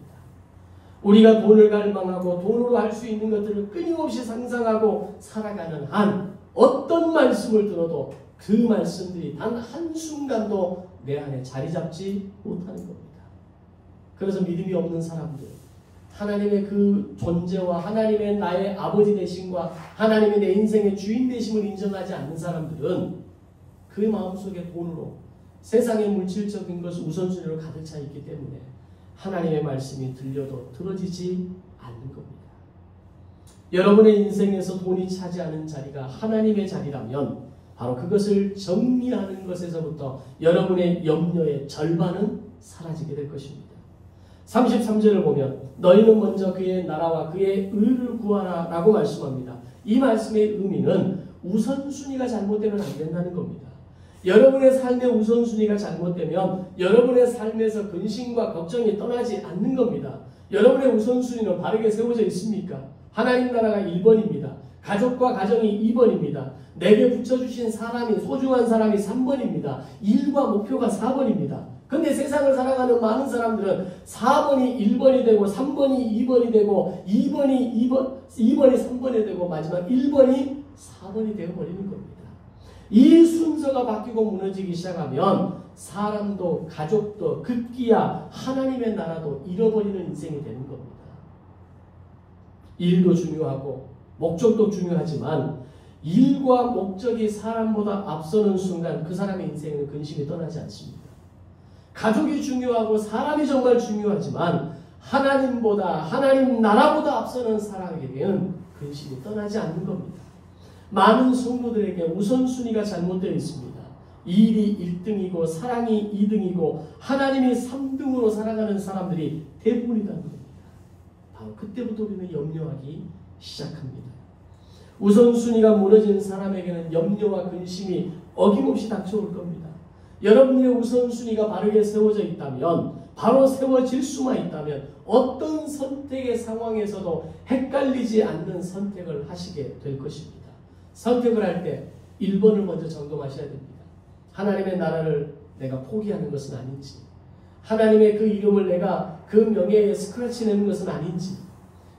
우리가 돈을 갈망하고 돈으로 할 수 있는 것들을 끊임없이 상상하고 살아가는 한 어떤 말씀을 들어도 그 말씀들이 단 한순간도 내 안에 자리 잡지 못하는 겁니다. 그래서 믿음이 없는 사람들, 하나님의 그 존재와 하나님의 나의 아버지 되심과 하나님의 내 인생의 주인 되심을 인정하지 않는 사람들은 그 마음속에 돈으로 세상의 물질적인 것 우선순위로 가득 차 있기 때문에 하나님의 말씀이 들려도 들어지지 않는 겁니다. 여러분의 인생에서 돈이 차지하는 자리가 하나님의 자리라면 바로 그것을 정리하는 것에서부터 여러분의 염려의 절반은 사라지게 될 것입니다. 33절을 보면 너희는 먼저 그의 나라와 그의 의를 구하라 라고 말씀합니다. 이 말씀의 의미는 우선순위가 잘못되면 안 된다는 겁니다. 여러분의 삶의 우선순위가 잘못되면 여러분의 삶에서 근심과 걱정이 떠나지 않는 겁니다. 여러분의 우선순위는 바르게 세워져 있습니까? 하나님 나라가 1번입니다. 가족과 가정이 2번입니다. 내게 붙여주신 사람이 소중한 사람이 3번입니다. 일과 목표가 4번입니다. 근데 세상을 살아가는 많은 사람들은 4번이 1번이 되고 3번이 2번이 되고 2번이 3번이 되고 마지막 1번이 4번이 되어버리는 겁니다. 이 순서가 바뀌고 무너지기 시작하면 사람도 가족도 급기야 하나님의 나라도 잃어버리는 인생이 되는 겁니다. 일도 중요하고 목적도 중요하지만 일과 목적이 사람보다 앞서는 순간 그 사람의 인생에는 근심이 떠나지 않습니다. 가족이 중요하고 사람이 정말 중요하지만 하나님보다 하나님 나라보다 앞서는 사람에게는 근심이 떠나지 않는 겁니다. 많은 성도들에게 우선순위가 잘못되어 있습니다. 일이 1등이고 사랑이 2등이고 하나님이 3등으로 살아가는 사람들이 대부분이라는 겁니다. 바로 그때부터 우리는 염려하기 시작합니다. 우선순위가 무너진 사람에게는 염려와 근심이 어김없이 닥쳐올 겁니다. 여러분의 우선순위가 바르게 세워져 있다면, 바로 세워질 수만 있다면 어떤 선택의 상황에서도 헷갈리지 않는 선택을 하시게 될 것입니다. 선택을 할 때 1번을 먼저 점검하셔야 됩니다. 하나님의 나라를 내가 포기하는 것은 아닌지, 하나님의 그 이름을 내가 그 명예에 스크래치 내는 것은 아닌지,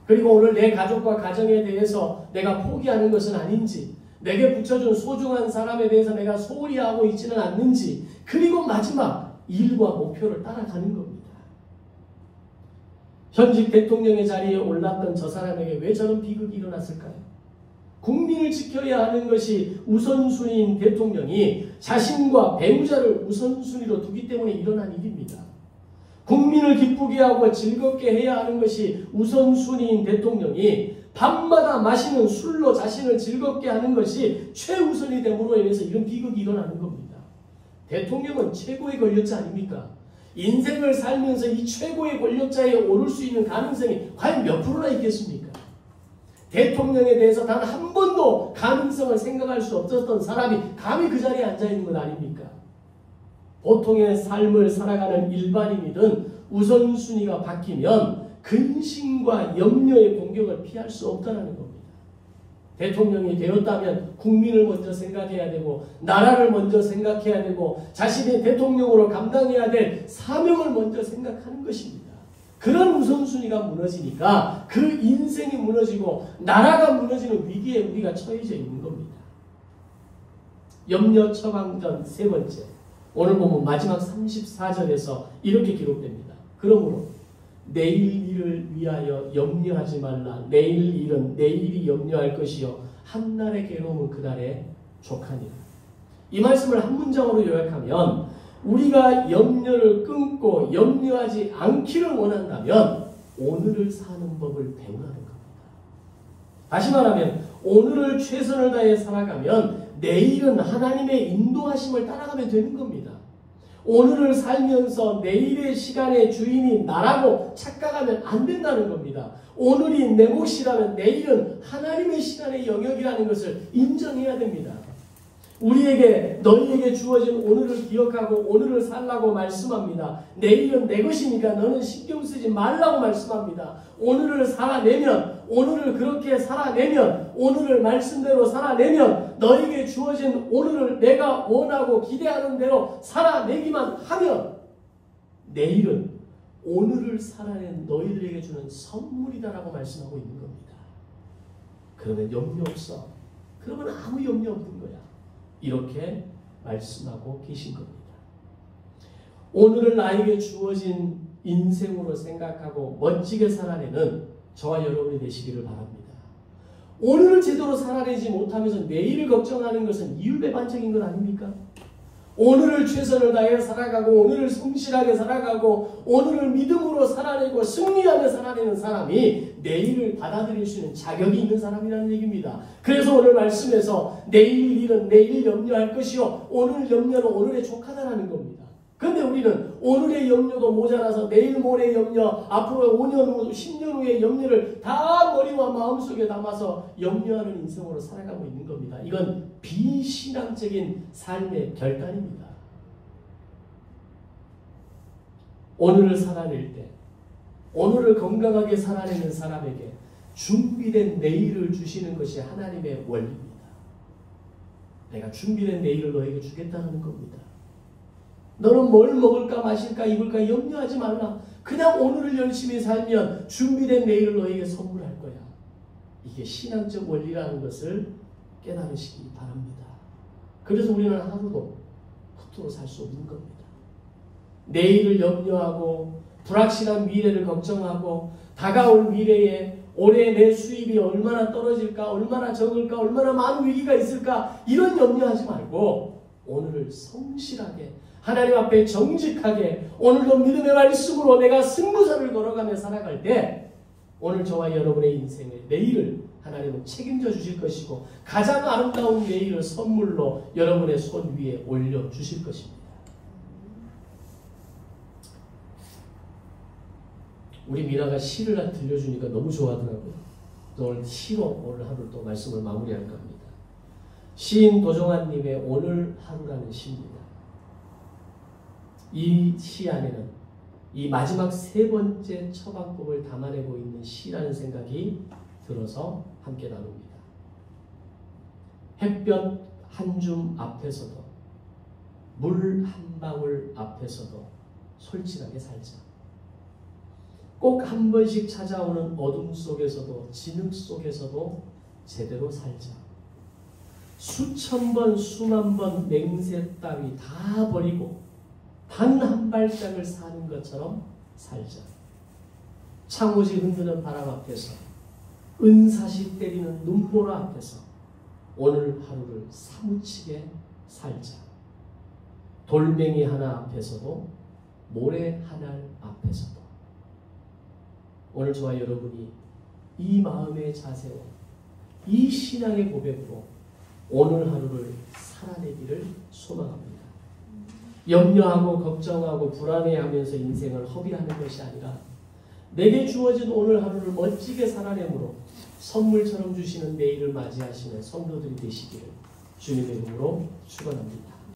그리고 오늘 내 가족과 가정에 대해서 내가 포기하는 것은 아닌지, 내게 붙여준 소중한 사람에 대해서 내가 소홀히 하고 있지는 않는지, 그리고 마지막 일과 목표를 따라가는 겁니다. 현직 대통령의 자리에 올랐던 저 사람에게 왜 저런 비극이 일어났을까요? 국민을 지켜야 하는 것이 우선순위인 대통령이 자신과 배우자를 우선순위로 두기 때문에 일어난 일입니다. 국민을 기쁘게 하고 즐겁게 해야 하는 것이 우선순위인 대통령이 밤마다 마시는 술로 자신을 즐겁게 하는 것이 최우선이 됨으로 인해서 이런 비극이 일어나는 겁니다. 대통령은 최고의 권력자 아닙니까? 인생을 살면서 이 최고의 권력자에 오를 수 있는 가능성이 과연 몇 프로나 있겠습니까? 대통령에 대해서 단 한 번도 가능성을 생각할 수 없었던 사람이 감히 그 자리에 앉아있는 것 아닙니까? 보통의 삶을 살아가는 일반인이든 우선순위가 바뀌면 근심과 염려의 공격을 피할 수 없다는 겁니다. 대통령이 되었다면 국민을 먼저 생각해야 되고 나라를 먼저 생각해야 되고 자신이 대통령으로 감당해야 될 사명을 먼저 생각하는 것입니다. 그런 우선순위가 무너지니까 그 인생이 무너지고 나라가 무너지는 위기에 우리가 처해져 있는 겁니다. 염려 처방전 세 번째, 오늘 보면 마지막 34절에서 이렇게 기록됩니다. 그러므로 내일 일을 위하여 염려하지 말라. 내일 일은 내일이 염려할 것이요 한날의 괴로움은 그날에 족하니라. 이 말씀을 한 문장으로 요약하면 우리가 염려를 끊고 염려하지 않기를 원한다면 오늘을 사는 법을 배우라는 겁니다. 다시 말하면 오늘을 최선을 다해 살아가면 내일은 하나님의 인도하심을 따라가면 되는 겁니다. 오늘을 살면서 내일의 시간의 주인이 나라고 착각하면 안 된다는 겁니다. 오늘이 내 몫이라면 내일은 하나님의 시간의 영역이라는 것을 인정해야 됩니다. 우리에게 너희에게 주어진 오늘을 기억하고 오늘을 살라고 말씀합니다. 내일은 내 것이니까 너는 신경 쓰지 말라고 말씀합니다. 오늘을 살아내면, 오늘을 그렇게 살아내면, 오늘을 말씀대로 살아내면 너희에게 주어진 오늘을 내가 원하고 기대하는 대로 살아내기만 하면 내일은 오늘을 살아낸 너희들에게 주는 선물이다라고 말씀하고 있는 겁니다. 그러면 염려 없어. 그러면 아무 염려 없는 거야. 이렇게 말씀하고 계신 겁니다. 오늘을 나에게 주어진 인생으로 생각하고 멋지게 살아내는 저와 여러분이 되시기를 바랍니다. 오늘을 제대로 살아내지 못하면서 내일을 걱정하는 것은 이율배반적인 것 아닙니까? 오늘을 최선을 다해 살아가고 오늘을 성실하게 살아가고 오늘을 믿음으로 살아내고 승리하며 살아내는 사람이 내일을 받아들일 수 있는 자격이 있는 사람이라는 얘기입니다. 그래서 오늘 말씀에서 내일 일은 내일 염려할 것이요 오늘 염려는 오늘에 족하다라는 겁니다. 그런데 우리는 오늘의 염려도 모자라서 내일 모레 염려, 앞으로 5년 후, 10년 후의 염려를 다 머리와 마음속에 담아서 염려하는 인생으로 살아가고 있는 겁니다. 이건 비신앙적인 삶의 결단입니다. 오늘을 살아낼 때, 오늘을 건강하게 살아내는 사람에게 준비된 내일을 주시는 것이 하나님의 원리입니다. 내가 준비된 내일을 너에게 주겠다는 겁니다. 너는 뭘 먹을까 마실까 입을까 염려하지 말라. 그냥 오늘을 열심히 살면 준비된 내일을 너에게 선물할 거야. 이게 신앙적 원리라는 것을 깨달으시기 바랍니다. 그래서 우리는 하루도 헛으로 살 수 없는 겁니다. 내일을 염려하고 불확실한 미래를 걱정하고 다가올 미래에 올해 내 수입이 얼마나 떨어질까 얼마나 적을까 얼마나 많은 위기가 있을까 이런 염려하지 말고 오늘을 성실하게 하나님 앞에 정직하게 오늘도 믿음의 말씀으로 내가 승부사를 걸어가며 살아갈 때 오늘 저와 여러분의 인생의 내일을 하나님은 책임져 주실 것이고 가장 아름다운 내일을 선물로 여러분의 손 위에 올려주실 것입니다. 우리 미나가 시를 들려주니까 너무 좋아하더라고요. 오늘 시로 오늘 하루 또 말씀을 마무리할까 합니다. 시인 도종환님의 오늘 하루라는 시입니다. 이 시 안에는 이 마지막 세 번째 처방법을 담아내고 있는 시라는 생각이 들어서 함께 나눕니다. 햇볕 한 줌 앞에서도 물 한 방울 앞에서도 솔직하게 살자. 꼭 한 번씩 찾아오는 어둠 속에서도 진흙 속에서도 제대로 살자. 수천 번 수만 번 맹세 따위 다 버리고 단 한 발짝을 사는 것처럼 살자. 창호지 흔드는 바람 앞에서 은사시 때리는 눈보라 앞에서 오늘 하루를 사무치게 살자. 돌멩이 하나 앞에서도 모래 하나 앞에서도 오늘 저와 여러분이 이 마음의 자세와 이 신앙의 고백으로 오늘 하루를 살아내기를 소망합니다. 염려하고 걱정하고 불안해하면서 인생을 허비하는 것이 아니라 내게 주어진 오늘 하루를 멋지게 살아내므로 선물처럼 주시는 내일을 맞이하시는 성도들이 되시기를 주님의 이름으로 축원합니다.